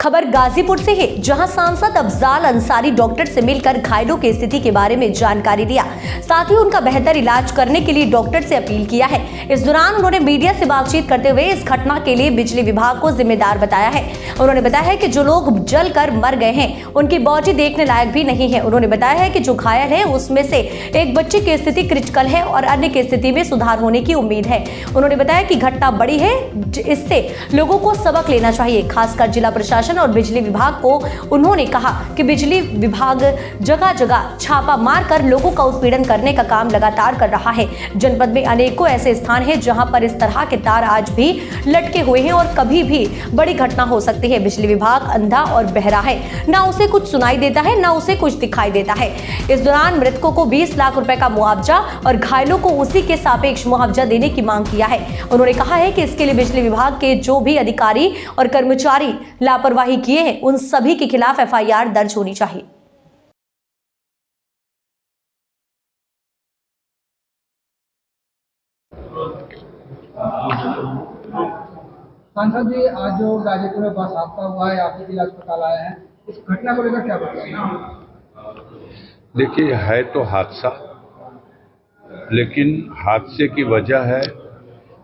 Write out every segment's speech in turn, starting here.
खबर गाजीपुर से है, जहां सांसद अफजाल अंसारी डॉक्टर से मिलकर घायलों की स्थिति के बारे में जानकारी लिया, साथ ही उनका बेहतर इलाज करने के लिए डॉक्टर से अपील किया है। इस दौरान उन्होंने मीडिया से बातचीत करते हुए इस घटना के लिए बिजली विभाग को जिम्मेदार बताया है। उन्होंने बताया है कि जो लोग जलकर मर गए हैं उनकी बॉडी देखने लायक भी नहीं है। उन्होंने बताया है कि जो घायल है उसमें से एक बच्चे की स्थिति क्रिटिकल है और अन्य की स्थिति में सुधार होने की उम्मीद है। उन्होंने बताया कि घटना बड़ी है, इससे लोगों को सबक लेना चाहिए, खासकर जिला प्रशासन और बिजली विभाग को। उन्होंने कहा कि बिजली विभाग जगह जगह छापा मारकर लोगों का उत्पीड़न करने का काम लगातार कर रहा है। जनपद में अनेकों ऐसे स्थान हैं जहां पर इस तरह के तार आज भी लटके हुए हैं और कभी भी बड़ी घटना हो सकती है। बिजली विभाग अंधा और बहरा है, ना उसे कुछ सुनाई देता है ना उसे कुछ दिखाई देता है। इस दौरान मृतकों को 20 लाख रुपए का मुआवजा और घायलों को उसी के सापेक्ष मुआवजा देने की मांग किया है। उन्होंने कहा है कि इसके लिए बिजली विभाग के जो भी अधिकारी और कर्मचारी लापरवाही किए हैं उन सभी के खिलाफ एफआईआर दर्ज होनी चाहिए। सांसद जी, आज जो गाजीपुर में बस हादसा हुआ है, आपके जिला अस्पताल आए हैं, इस घटना को लेकर क्या बताएंगे? देखिए, है तो हादसा, लेकिन हादसे की वजह है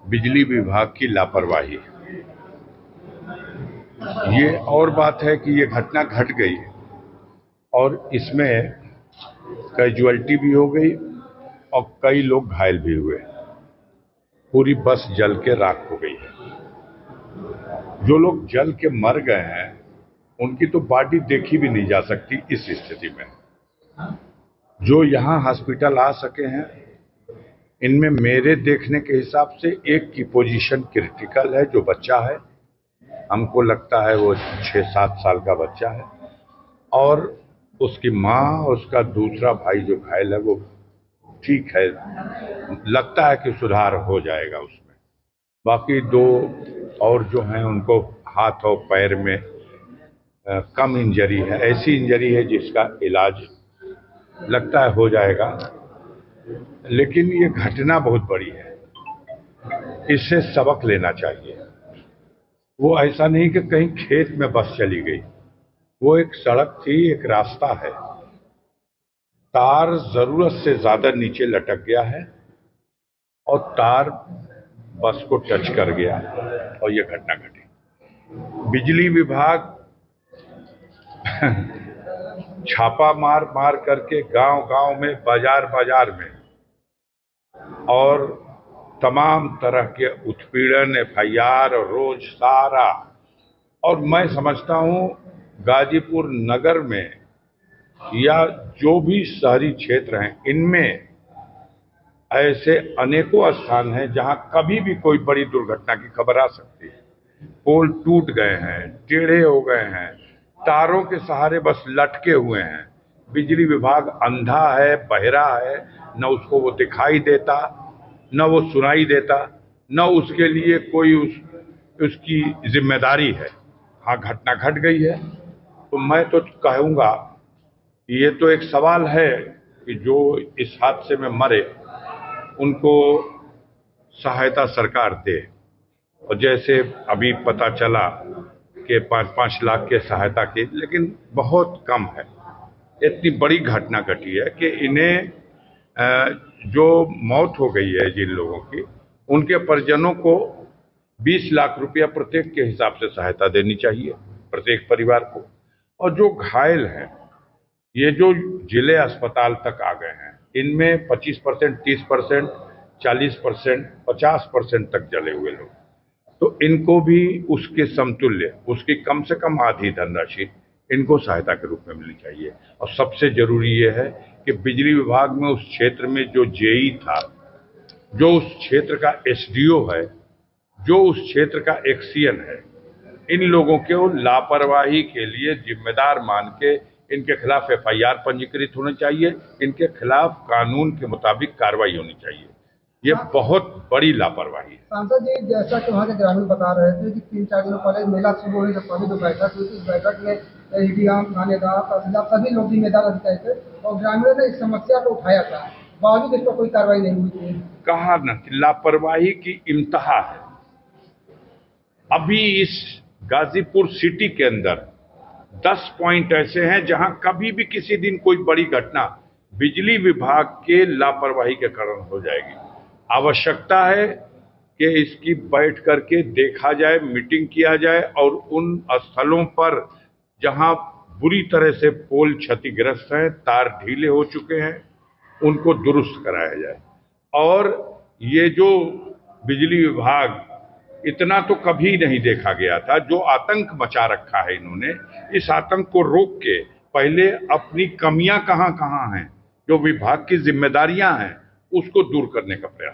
बिजली विभाग की लापरवाही। ये और बात है कि ये घटना घट गई और इसमें कैजुअल्टी भी हो गई और कई लोग घायल भी हुए। पूरी बस जल के राख हो गई है। जो लोग जल के मर गए हैं उनकी तो बॉडी देखी भी नहीं जा सकती इस स्थिति में। जो यहाँ हॉस्पिटल आ सके हैं, इनमें मेरे देखने के हिसाब से एक की पोजीशन क्रिटिकल है, जो बच्चा है, हमको लगता है वो 6-7 साल का बच्चा है, और उसकी माँ, उसका दूसरा भाई जो घायल है वो ठीक है, लगता है कि सुधार हो जाएगा उसमें। बाकी 2 और जो हैं उनको हाथ और पैर में कम इंजरी है, ऐसी इंजरी है जिसका इलाज लगता है हो जाएगा। लेकिन ये घटना बहुत बड़ी है, इससे सबक लेना चाहिए। वो ऐसा नहीं कि कहीं खेत में बस चली गई, वो एक सड़क थी, एक रास्ता है। तार जरूरत से ज्यादा नीचे लटक गया है और तार बस को टच कर गया और ये घटना घटी। बिजली विभाग छापा मार करके गांव-गांव में, बाजार में और तमाम तरह के उत्पीड़न, एफआईआर रोज सारा, और मैं समझता हूं गाजीपुर नगर में या जो भी शहरी क्षेत्र हैं, इनमें ऐसे अनेकों स्थान हैं जहां कभी भी कोई बड़ी दुर्घटना की खबर आ सकती है। पोल टूट गए हैं, टेढ़े हो गए हैं, तारों के सहारे बस लटके हुए हैं। बिजली विभाग अंधा है, बहरा है, न उसको वो दिखाई देता, न वो सुनाई देता, न उसके लिए कोई उसकी जिम्मेदारी है। हाँ, घटना घट गई है तो मैं तो कहूँगा ये तो एक सवाल है कि जो इस हादसे में मरे उनको सहायता सरकार दे। और जैसे अभी पता चला कि 5-5 लाख के सहायता की, लेकिन बहुत कम है। इतनी बड़ी घटना घटी है कि इन्हें जो मौत हो गई है जिन लोगों की, उनके परिजनों को 20 लाख रुपया प्रत्येक के हिसाब से सहायता देनी चाहिए, प्रत्येक परिवार को। और जो घायल हैं, ये जो जिले अस्पताल तक आ गए हैं, इनमें 25%, 30%, 40%, 50% तक जले हुए लोग, तो इनको भी उसके समतुल्य, उसकी कम से कम आधी धनराशि इनको सहायता के रूप में मिलनी चाहिए। और सबसे जरूरी ये है कि बिजली विभाग में उस क्षेत्र में जो जेई था, जो उस क्षेत्र का एसडीओ है, जो उस क्षेत्र का एक्सीएन है, इन लोगों को लापरवाही के लिए जिम्मेदार मान के इनके खिलाफ एफआईआर पंजीकृत होनी चाहिए, इनके खिलाफ कानून के मुताबिक कार्रवाई होनी चाहिए। ये बहुत बड़ी लापरवाही है। सांसद जी, जैसा कि वहाँ के ग्रामीण बता रहे थे कि 3-4 दिनों पहले मेला शुरू होने से पहले जो बैठक हुई थी, इस बैठक में ईडीएम, थानेदार, तहसीलदार सभी लोग जिम्मेदार अधिकारी थे और ग्रामीणों ने इस समस्या को उठाया था, बावजूद इस पर कोई कार्रवाई नहीं हुई थी। कहा न कि लापरवाही की इंतहा है। अभी इस गाजीपुर सिटी के अंदर 10 पॉइंट ऐसे हैं जहां कभी भी किसी दिन कोई बड़ी घटना बिजली विभाग के लापरवाही के कारण हो जाएगी। आवश्यकता है कि इसकी बैठ करके देखा जाए, मीटिंग किया जाए और उन स्थलों पर जहां बुरी तरह से पोल क्षतिग्रस्त हैं, तार ढीले हो चुके हैं, उनको दुरुस्त कराया जाए। और ये जो बिजली विभाग, इतना तो कभी नहीं देखा गया था, जो आतंक मचा रखा है इन्होंने, इस आतंक को रोक के पहले अपनी कमियां कहां कहां हैं, जो विभाग की जिम्मेदारियां हैं, उसको दूर करने का प्रयास।